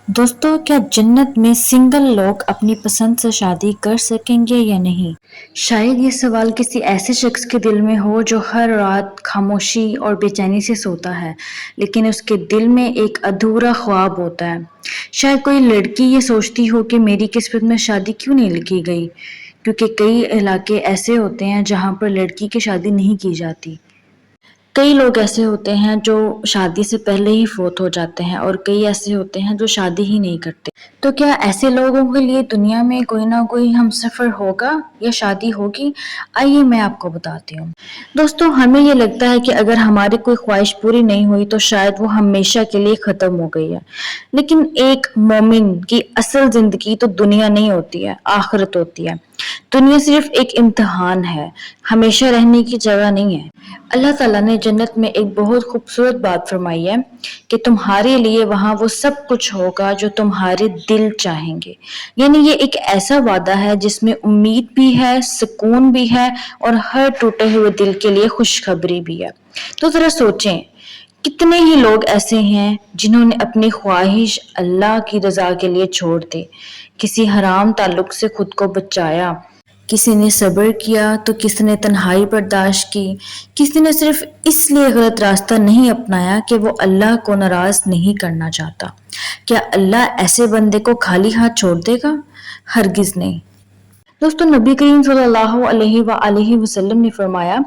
दोस्तों, क्या जन्नत में सिंगल लोग अपनी पसंद से शादी कर सकेंगे या नहीं? शायद ये सवाल किसी ऐसे शख्स के दिल में हो जो हर रात खामोशी और बेचैनी से सोता है, लेकिन उसके दिल में एक अधूरा ख्वाब होता है। शायद कोई लड़की ये सोचती हो कि मेरी किस्मत में शादी क्यों नहीं लिखी गई, क्योंकि कई इलाके ऐसे होते हैं जहाँ पर लड़की की शादी नहीं की जाती। कई लोग ऐसे होते हैं जो शादी से पहले ही फौत हो जाते हैं और कई ऐसे होते हैं जो शादी ही नहीं करते। तो क्या ऐसे लोगों के लिए दुनिया में कोई ना कोई हमसफ़र होगा या शादी होगी? आइए मैं आपको बताती हूँ। दोस्तों, हमें ये लगता है कि अगर हमारी कोई ख्वाहिश पूरी नहीं हुई तो शायद वो हमेशा के लिए ख़त्म हो गई है। लेकिन एक मोमिन की असल ज़िंदगी तो दुनिया नहीं होती है, आखिरत होती है। दुनिया सिर्फ एक इम्तिहान है, हमेशा रहने की जगह नहीं है। अल्लाह ताला ने जन्नत में एक बहुत खूबसूरत बात फरमाई है कि तुम्हारे लिए वहाँ वो सब कुछ होगा जो तुम्हारे दिल चाहेंगे। यानी ये एक ऐसा वादा है जिसमें उम्मीद भी है, सुकून भी है और हर टूटे हुए दिल के लिए खुशखबरी भी है। तो ज़रा सोचें, कितने ही लोग ऐसे हैं जिन्होंने अपनी ख्वाहिश अल्लाह की रज़ा के लिए छोड़ दी, किसी हराम ताल्लुक से खुद को बचाया, किसी ने सब्र किया तो किसी ने तन्हाई बर्दाश्त की, किसी ने सिर्फ इसलिए गलत रास्ता नहीं अपनाया कि वो अल्लाह को नाराज नहीं करना चाहता। क्या अल्लाह ऐसे बंदे को खाली हाथ छोड़ देगा? हरगिज नहीं। दोस्तों, नबी करीम सल्लल्लाहु अलैहि वसल्लम ने फरमाया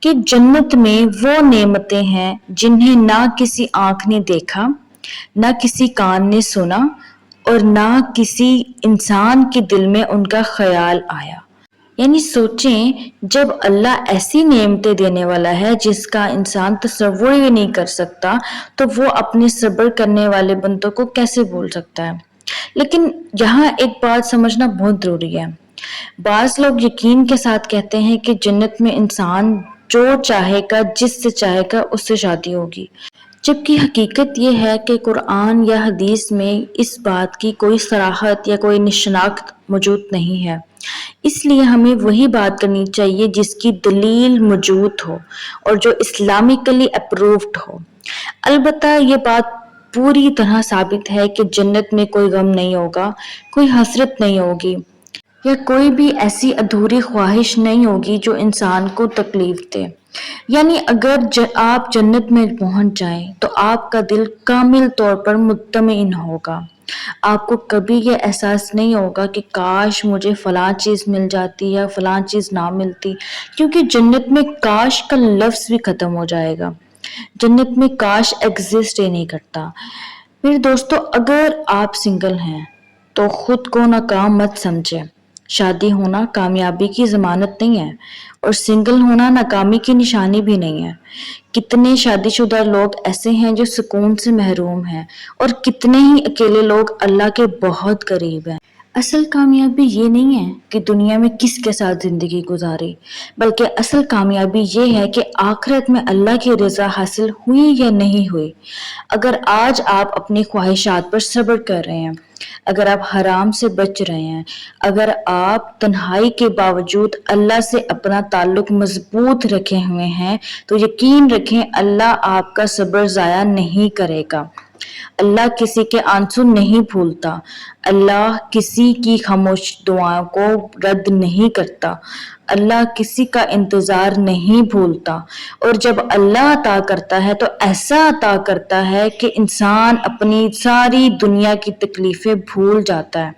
कि जन्नत में वो नेमतें हैं जिन्हें ना किसी आंख ने देखा, ना किसी कान ने सुना और ना किसी इंसान के दिल में उनका ख्याल आया। यानी सोचें, जब अल्लाह ऐसी नेमतें देने वाला है जिसका इंसान तसव्वुर ही नहीं कर सकता, तो वो अपने सब्र करने वाले बंदों को कैसे भूल सकता है? लेकिन यहाँ एक बात समझना बहुत ज़रूरी है। बाज़ लोग यकीन के साथ कहते हैं कि जन्नत में इंसान जो चाहेगा, जिससे चाहेगा उससे शादी होगी। जबकि हकीकत ये है कि कुरान या हदीस में इस बात की कोई सराहत या कोई निशानात मौजूद नहीं है। इसलिए हमें वही बात करनी चाहिए जिसकी दलील मौजूद हो और जो इस्लामिकली अप्रूव्ड हो। अलबत्ता ये बात पूरी तरह साबित है कि जन्नत में कोई गम नहीं होगा, कोई हसरत नहीं होगी या कोई भी ऐसी अधूरी ख्वाहिश नहीं होगी जो इंसान को तकलीफ दे। यानी अगर आप जन्नत में पहुंच जाएं तो आपका दिल कामिल तौर पर मुत्तमईन होगा। आपको कभी ये एहसास नहीं होगा कि काश मुझे फलां चीज़ मिल जाती या फलां चीज़ ना मिलती, क्योंकि जन्नत में काश का लफ्ज़ भी ख़त्म हो जाएगा। जन्नत में काश एग्जिस्ट ही नहीं करता। मेरे दोस्तों, अगर आप सिंगल हैं तो खुद को नाकाम मत समझें। शादी होना कामयाबी की ज़मानत नहीं है और सिंगल होना नाकामी की निशानी भी नहीं है। कितने शादीशुदा लोग ऐसे हैं जो सुकून से महरूम हैं और कितने ही अकेले लोग अल्लाह के बहुत करीब हैं। असल कामयाबी ये नहीं है कि दुनिया में किसके साथ ज़िंदगी गुजारी, बल्कि असल कामयाबी ये है कि आखिरत में अल्लाह की रज़ा हासिल हुई या नहीं हुई। अगर आज आप अपनी ख्वाहिशात पर सब्र कर रहे हैं, अगर आप हराम से बच रहे हैं, अगर आप तन्हाई के बावजूद अल्लाह से अपना ताल्लुक मजबूत रखे हुए हैं, तो यकीन रखें अल्लाह आपका सब्र ज़ाया नहीं करेगा। अल्लाह किसी के आंसू नहीं भूलता। अल्लाह किसी की खामोश दुआओं को रद्द नहीं करता। अल्लाह किसी का इंतज़ार नहीं भूलता और जब अल्लाह अता करता है तो ऐसा अता करता है कि इंसान अपनी सारी दुनिया की तकलीफ़ें भूल जाता है।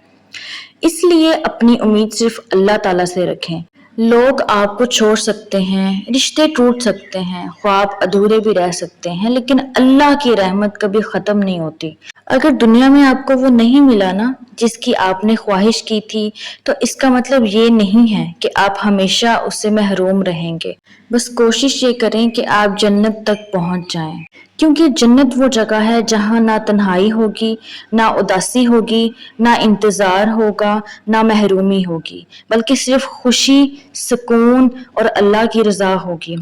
इसलिए अपनी उम्मीद सिर्फ अल्लाह ताला से रखें। लोग आपको छोड़ सकते हैं, रिश्ते टूट सकते हैं, ख्वाब अधूरे भी रह सकते हैं, लेकिन अल्लाह की रहमत कभी ख़त्म नहीं होती। अगर दुनिया में आपको वो नहीं मिला ना जिसकी आपने ख्वाहिश की थी, तो इसका मतलब ये नहीं है कि आप हमेशा उससे महरूम रहेंगे। बस कोशिश ये करें कि आप जन्नत तक पहुंच जाएं, क्योंकि जन्नत वो जगह है जहां ना तन्हाई होगी, ना उदासी होगी, ना इंतज़ार होगा, ना महरूमी होगी, बल्कि सिर्फ खुशी, सुकून और अल्लाह की रज़ा होगी।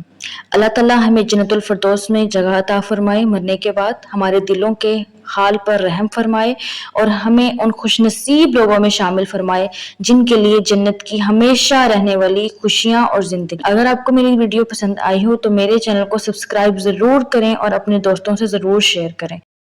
अल्लाह ताला हमें जन्नतुल फिरदौस में जगह अता फरमाए, मरने के बाद हमारे दिलों के हाल पर रहम फरमाए और हमें उन खुशनसीब लोगों में शामिल फरमाए जिनके लिए जन्नत की हमेशा रहने वाली खुशियां और जिंदगी। अगर आपको मेरी वीडियो पसंद आई हो तो मेरे चैनल को सब्सक्राइब ज़रूर करें और अपने दोस्तों से ज़रूर शेयर करें।